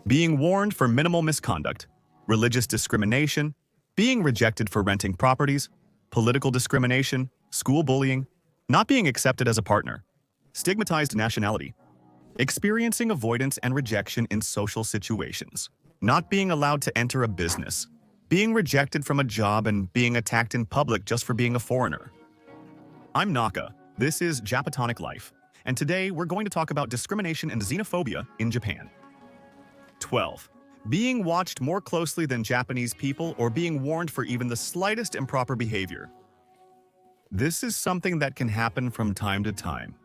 being warned for minimal misconduct, religious discrimination, being rejected for renting properties, political discrimination, school bullying, not being accepted as a partner, stigmatized nationality, experiencing avoidance and rejection in social situations, not being allowed to enter a business, being rejected from a job and being attacked in public just for being a foreigner. I'm Naka. This is Japatonic Life, and today we're going to talk about discrimination and xenophobia in Japan. 12. Being watched more closely than Japanese people or being warned for even the slightest improper behavior. This is something that can happen from time to time.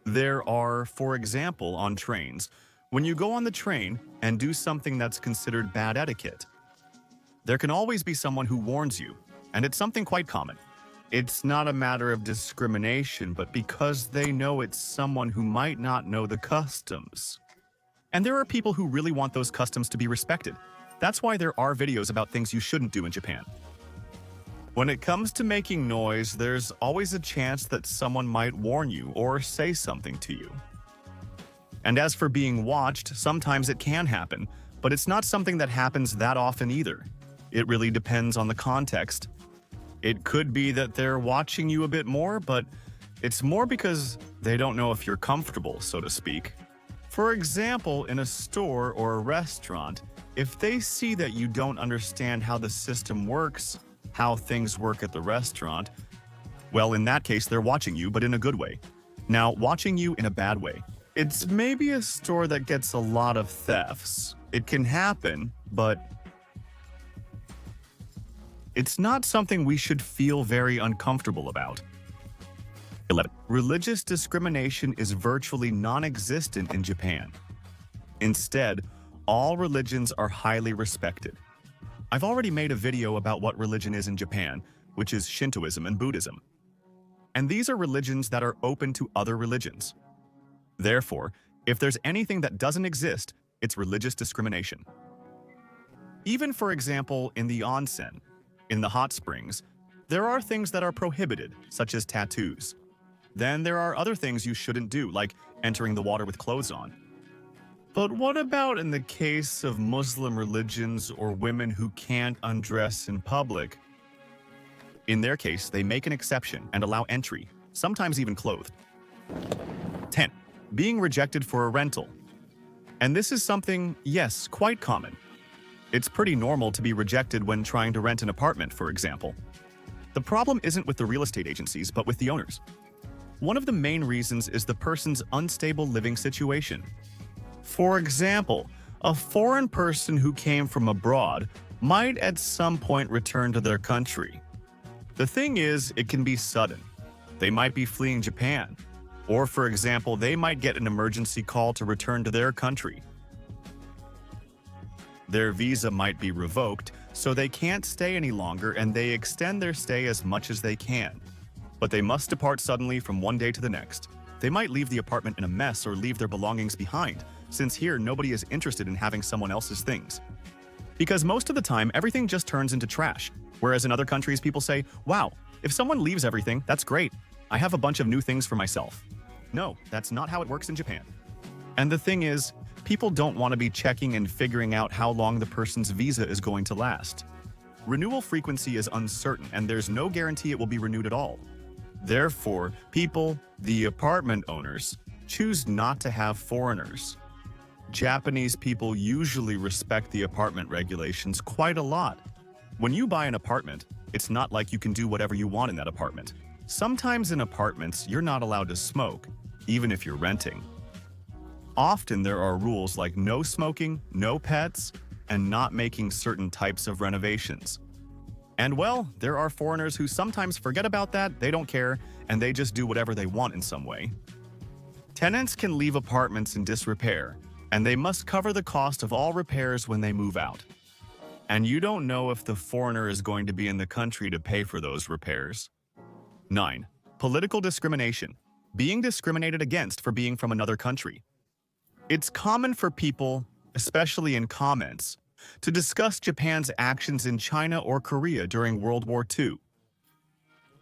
There are, for example, on trains, when you go on the train and do something that's considered bad etiquette, there can always be someone who warns you, and it's something quite common. It's not a matter of discrimination, but because they know it's someone who might not know the customs. And there are people who really want those customs to be respected. That's why there are videos about things you shouldn't do in Japan. When it comes to making noise, there's always a chance that someone might warn you or say something to you. And as for being watched, sometimes it can happen, but it's not something that happens that often either. It really depends on the context. It could be that they're watching you a bit more, but it's more because they don't know if you're comfortable, so to speak. For example, in a store or a restaurant, if they see that you don't understand how the system works, how things work at the restaurant, well, in that case, they're watching you, but in a good way. Now, watching you in a bad way. It's maybe a store that gets a lot of thefts. It can happen, but it's not something we should feel very uncomfortable about. 11. Religious discrimination is virtually non-existent in Japan. Instead, all religions are highly respected. I've already made a video about what religion is in Japan, which is Shintoism and Buddhism. And these are religions that are open to other religions. Therefore, if there's anything that doesn't exist, it's religious discrimination. Even, for example, in the onsen, in the hot springs, there are things that are prohibited, such as tattoos. Then there are other things you shouldn't do, like entering the water with clothes on. But what about in the case of Muslim religions or women who can't undress in public? In their case, they make an exception and allow entry, sometimes even clothed. 10. Being rejected for a rental. And this is something, yes, quite common. It's pretty normal to be rejected when trying to rent an apartment, for example. The problem isn't with the real estate agencies, but with the owners. One of the main reasons is the person's unstable living situation. For example, a foreign person who came from abroad might at some point return to their country. The thing is, it can be sudden. They might be fleeing Japan, or for example, they might get an emergency call to return to their country. Their visa might be revoked, so they can't stay any longer and they extend their stay as much as they can. But they must depart suddenly from one day to the next. They might leave the apartment in a mess or leave their belongings behind, since here nobody is interested in having someone else's things. Because most of the time, everything just turns into trash. Whereas in other countries, people say, wow, if someone leaves everything, that's great. I have a bunch of new things for myself. No, that's not how it works in Japan. And the thing is, people don't want to be checking and figuring out how long the person's visa is going to last. Renewal frequency is uncertain, and there's no guarantee it will be renewed at all. Therefore, people, the apartment owners, choose not to have foreigners. Japanese people usually respect the apartment regulations quite a lot. When you buy an apartment, it's not like you can do whatever you want in that apartment. Sometimes in apartments, you're not allowed to smoke, even if you're renting. Often there are rules like no smoking, no pets, and not making certain types of renovations. And well, there are foreigners who sometimes forget about that, they don't care, and they just do whatever they want in some way. Tenants can leave apartments in disrepair, and they must cover the cost of all repairs when they move out. And you don't know if the foreigner is going to be in the country to pay for those repairs. 9. Political discrimination. Being discriminated against for being from another country. It's common for people, especially in comments, to discuss Japan's actions in China or Korea during World War II.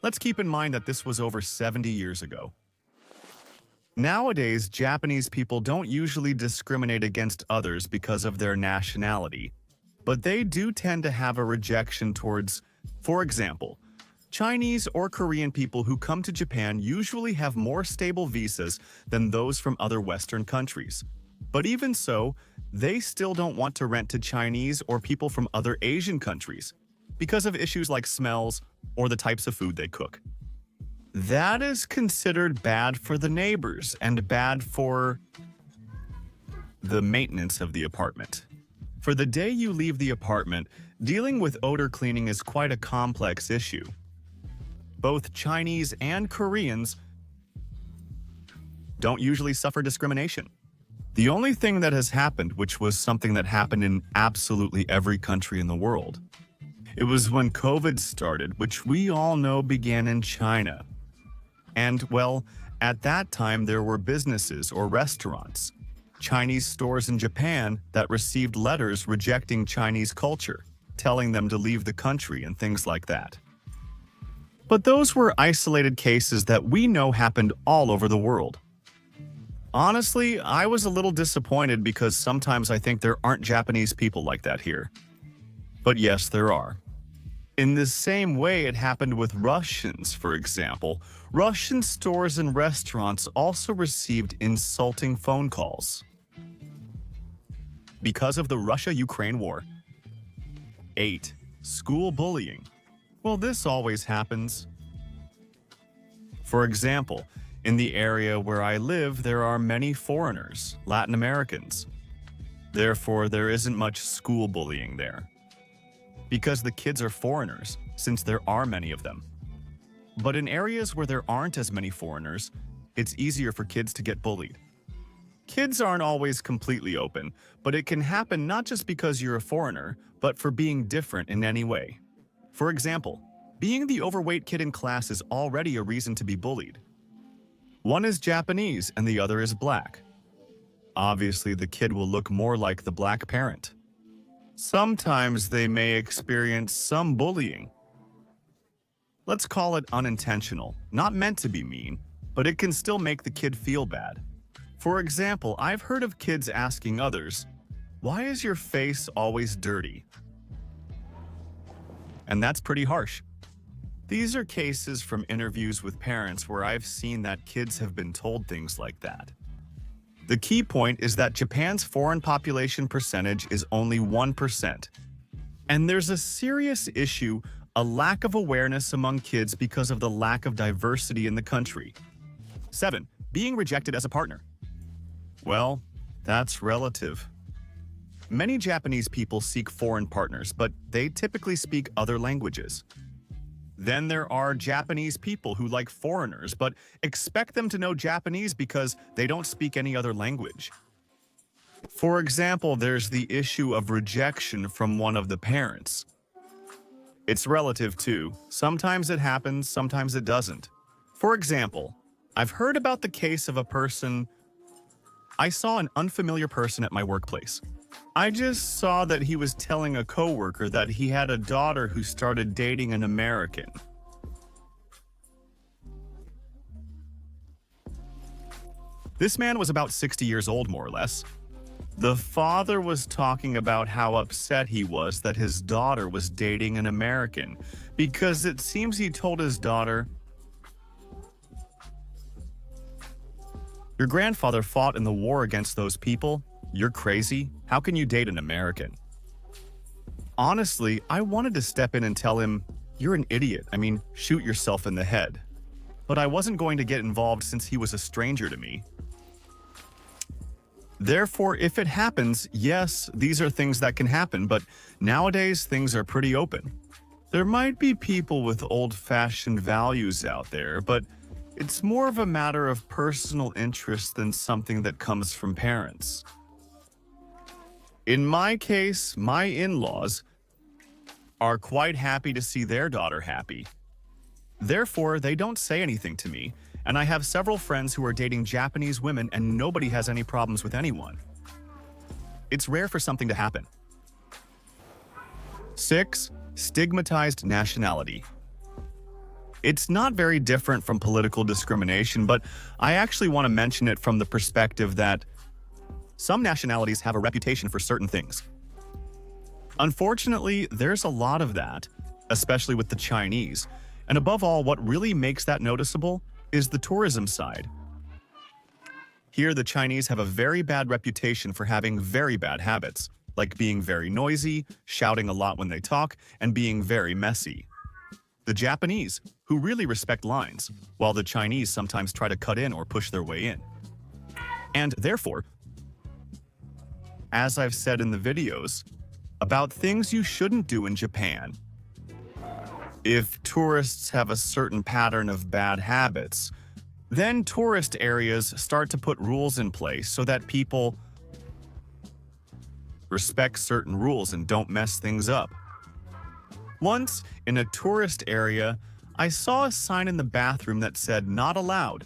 Let's keep in mind that this was over 70 years ago. Nowadays, Japanese people don't usually discriminate against others because of their nationality, but they do tend to have a rejection towards, for example, Chinese or Korean people who come to Japan usually have more stable visas than those from other Western countries. But even so, they still don't want to rent to Chinese or people from other Asian countries because of issues like smells or the types of food they cook. That is considered bad for the neighbors and bad for the maintenance of the apartment. For the day you leave the apartment, dealing with odor cleaning is quite a complex issue. Both Chinese and Koreans don't usually suffer discrimination. The only thing that has happened, which was something that happened in absolutely every country in the world, it was when COVID started, which we all know began in China. And, well, at that time there were businesses or restaurants, Chinese stores in Japan that received letters rejecting Chinese culture, telling them to leave the country and things like that. But those were isolated cases that we know happened all over the world. Honestly, I was a little disappointed because sometimes I think there aren't Japanese people like that here. But yes, there are. In the same way it happened with Russians, for example. Russian stores and restaurants also received insulting phone calls because of the Russia-Ukraine war. 8. School bullying. Well, this always happens. For example, in the area where I live, there are many foreigners, Latin Americans. Therefore, there isn't much school bullying there, because the kids are foreigners, since there are many of them. But in areas where there aren't as many foreigners, it's easier for kids to get bullied. Kids aren't always completely open, but it can happen not just because you're a foreigner, but for being different in any way. For example, being the overweight kid in class is already a reason to be bullied. One is Japanese and the other is black. Obviously, the kid will look more like the black parent. Sometimes they may experience some bullying. Let's call it unintentional, not meant to be mean, but it can still make the kid feel bad. For example, I've heard of kids asking others, "Why is your face always dirty?" And that's pretty harsh. These are cases from interviews with parents where I've seen that kids have been told things like that. The key point is that Japan's foreign population percentage is only 1%. And there's a serious issue, a lack of awareness among kids because of the lack of diversity in the country. 7. Being rejected as a partner. Well, that's relative. Many Japanese people seek foreign partners, but they typically speak other languages. Then there are Japanese people who like foreigners, but expect them to know Japanese because they don't speak any other language. For example, there's the issue of rejection from one of the parents. It's relative too. Sometimes it happens, sometimes it doesn't. For example, I've heard about the case of a person. I saw an unfamiliar person at my workplace. I just saw that he was telling a coworker that he had a daughter who started dating an American. This man was about 60 years old, more or less. The father was talking about how upset he was that his daughter was dating an American, because it seems he told his daughter, "Your grandfather fought in the war against those people. You're crazy. How can you date an American?" Honestly, I wanted to step in and tell him, "You're an idiot. I mean, shoot yourself in the head." But I wasn't going to get involved since he was a stranger to me. Therefore, if it happens, yes, these are things that can happen, but nowadays things are pretty open. There might be people with old-fashioned values out there, but it's more of a matter of personal interest than something that comes from parents. In my case, my in-laws are quite happy to see their daughter happy. Therefore, they don't say anything to me, and I have several friends who are dating Japanese women and nobody has any problems with anyone. It's rare for something to happen. 6. Stigmatized nationality. It's not very different from political discrimination, but I actually want to mention it from the perspective that some nationalities have a reputation for certain things. Unfortunately, there's a lot of that, especially with the Chinese. And above all, what really makes that noticeable is the tourism side. Here, the Chinese have a very bad reputation for having very bad habits, like being very noisy, shouting a lot when they talk, and being very messy. The Japanese, who really respect lines, while the Chinese sometimes try to cut in or push their way in. And therefore, as I've said in the videos, about things you shouldn't do in Japan. If tourists have a certain pattern of bad habits, then tourist areas start to put rules in place so that people respect certain rules and don't mess things up. Once, in a tourist area, I saw a sign in the bathroom that said "Not allowed,"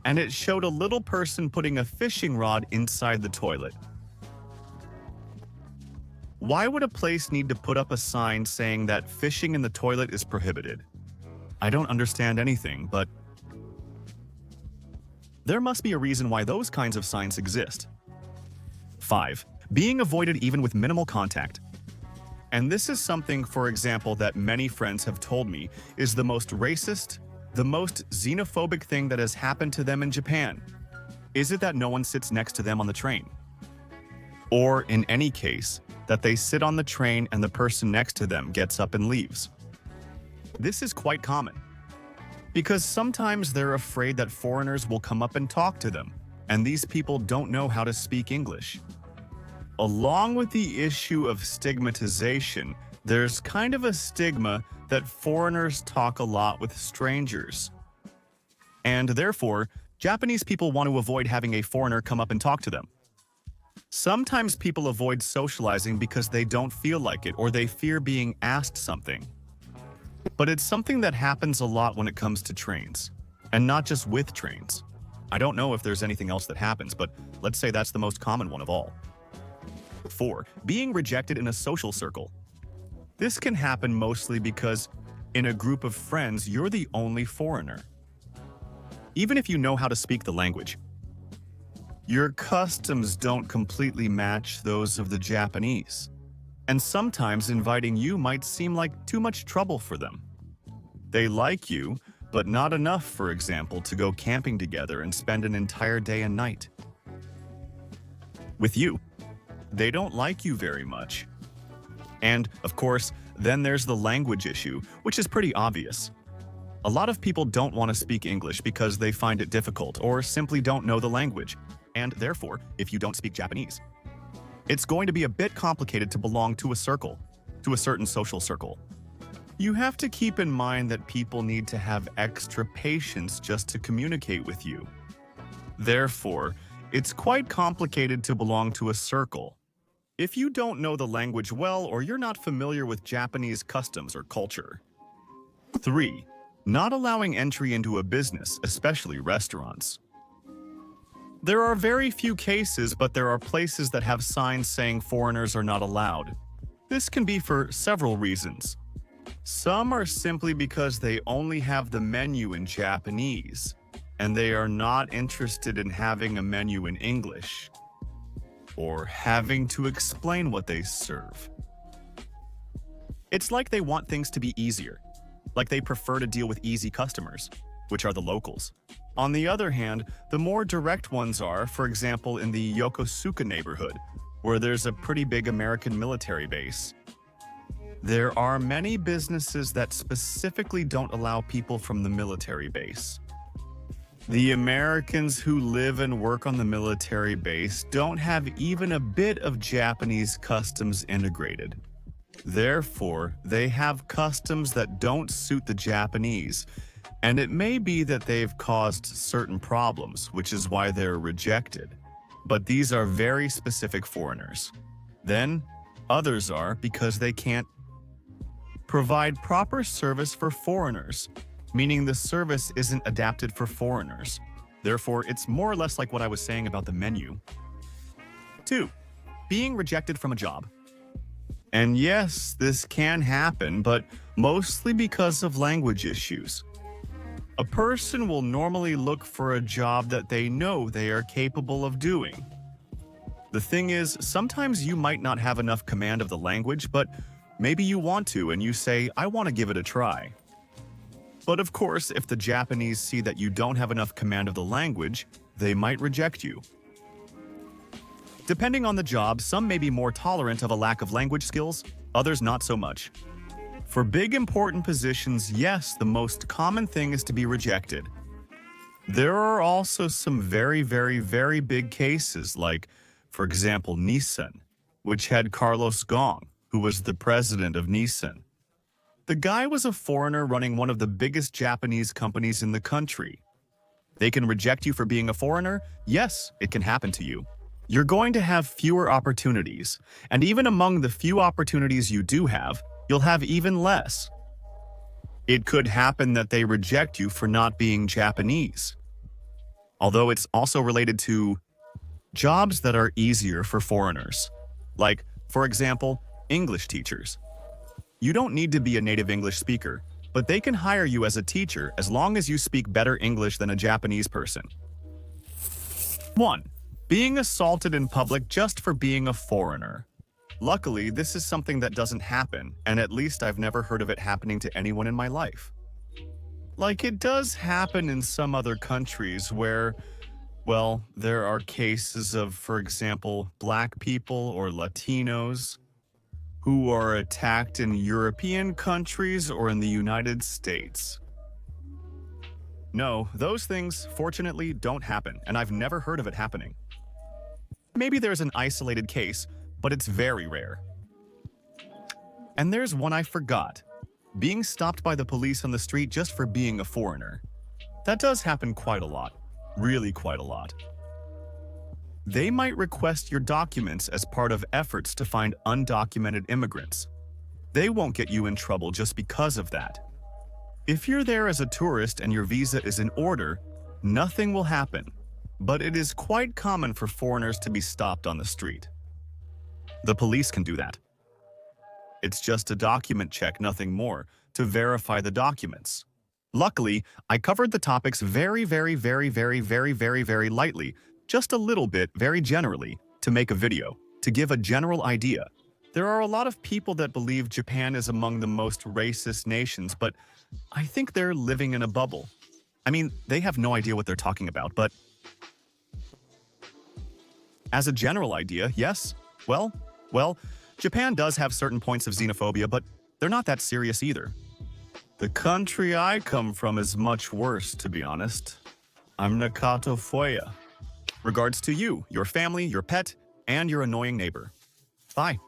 and it showed a little person putting a fishing rod inside the toilet. Why would a place need to put up a sign saying that fishing in the toilet is prohibited? I don't understand anything, but there must be a reason why those kinds of signs exist. 5. Being avoided even with minimal contact. And this is something, for example, that many friends have told me is the most racist, the most xenophobic thing that has happened to them in Japan. Is it that no one sits next to them on the train? Or, in any case, that they sit on the train and the person next to them gets up and leaves? This is quite common, because sometimes they're afraid that foreigners will come up and talk to them, and these people don't know how to speak English. Along with the issue of stigmatization, there's kind of a stigma that foreigners talk a lot with strangers. And therefore, Japanese people want to avoid having a foreigner come up and talk to them. Sometimes people avoid socializing because they don't feel like it or they fear being asked something. But it's something that happens a lot when it comes to trains, and not just with trains. I don't know if there's anything else that happens, but let's say that's the most common one of all. 4. Being rejected in a social circle. This can happen mostly because in a group of friends, you're the only foreigner. Even if you know how to speak the language, your customs don't completely match those of the Japanese. And sometimes inviting you might seem like too much trouble for them. They like you, but not enough, for example, to go camping together and spend an entire day and night. With you, they don't like you very much. And, of course, then there's the language issue, which is pretty obvious. A lot of people don't want to speak English because they find it difficult or simply don't know the language. And therefore, if you don't speak Japanese, it's going to be a bit complicated to belong to a circle, to a certain social circle. You have to keep in mind that people need to have extra patience just to communicate with you. Therefore, it's quite complicated to belong to a circle. If you don't know the language well or you're not familiar with Japanese customs or culture. 3. Not allowing entry into a business, especially restaurants. There are very few cases, but there are places that have signs saying foreigners are not allowed. This can be for several reasons. Some are simply because they only have the menu in Japanese, and they are not interested in having a menu in English, or having to explain what they serve. It's like they want things to be easier, like they prefer to deal with easy customers, which are the locals. On the other hand, the more direct ones are, for example, in the Yokosuka neighborhood, where there's a pretty big American military base. There are many businesses that specifically don't allow people from the military base. The Americans who live and work on the military base don't have even a bit of Japanese customs integrated. Therefore, they have customs that don't suit the Japanese, and it may be that they've caused certain problems, which is why they're rejected. But these are very specific foreigners. Then, others are because they can't provide proper service for foreigners, meaning the service isn't adapted for foreigners. Therefore, it's more or less like what I was saying about the menu. 2. Being rejected from a job. And yes, this can happen, but mostly because of language issues. A person will normally look for a job that they know they are capable of doing. The thing is, sometimes you might not have enough command of the language, but maybe you want to and you say, I want to give it a try. But of course, if the Japanese see that you don't have enough command of the language, they might reject you. Depending on the job, some may be more tolerant of a lack of language skills, others not so much. For big important positions, yes, the most common thing is to be rejected. There are also some very big cases like, for example, Nissan, which had Carlos Ghosn, who was the president of Nissan. The guy was a foreigner running one of the biggest Japanese companies in the country. They can reject you for being a foreigner? Yes, it can happen to you. You're going to have fewer opportunities, and even among the few opportunities you do have, you'll have even less. It could happen that they reject you for not being Japanese. Although it's also related to jobs that are easier for foreigners. Like, for example, English teachers. You don't need to be a native English speaker, but they can hire you as a teacher as long as you speak better English than a Japanese person. 1. Being assaulted in public just for being a foreigner. Luckily, this is something that doesn't happen, and at least I've never heard of it happening to anyone in my life. Like, it does happen in some other countries where, well, there are cases of, for example, black people or Latinos who are attacked in European countries or in the United States. No, those things, fortunately, don't happen, and I've never heard of it happening. Maybe there's an isolated case, but it's very rare. And there's one I forgot. Being stopped by the police on the street just for being a foreigner. That does happen quite a lot. Really quite a lot. They might request your documents as part of efforts to find undocumented immigrants. They won't get you in trouble just because of that. If you're there as a tourist and your visa is in order, nothing will happen. But it is quite common for foreigners to be stopped on the street. The police can do that. It's just a document check, nothing more, to verify the documents. Luckily, I covered the topics very lightly, just a little bit, very generally, to make a video, to give a general idea. There are a lot of people that believe Japan is among the most racist nations, but I think they're living in a bubble. I mean, they have no idea what they're talking about, but as a general idea, yes, well, Japan does have certain points of xenophobia, but they're not that serious either. The country I come from is much worse, to be honest. I'm Nakato Foya. Regards to you, your family, your pet, and your annoying neighbor. Bye.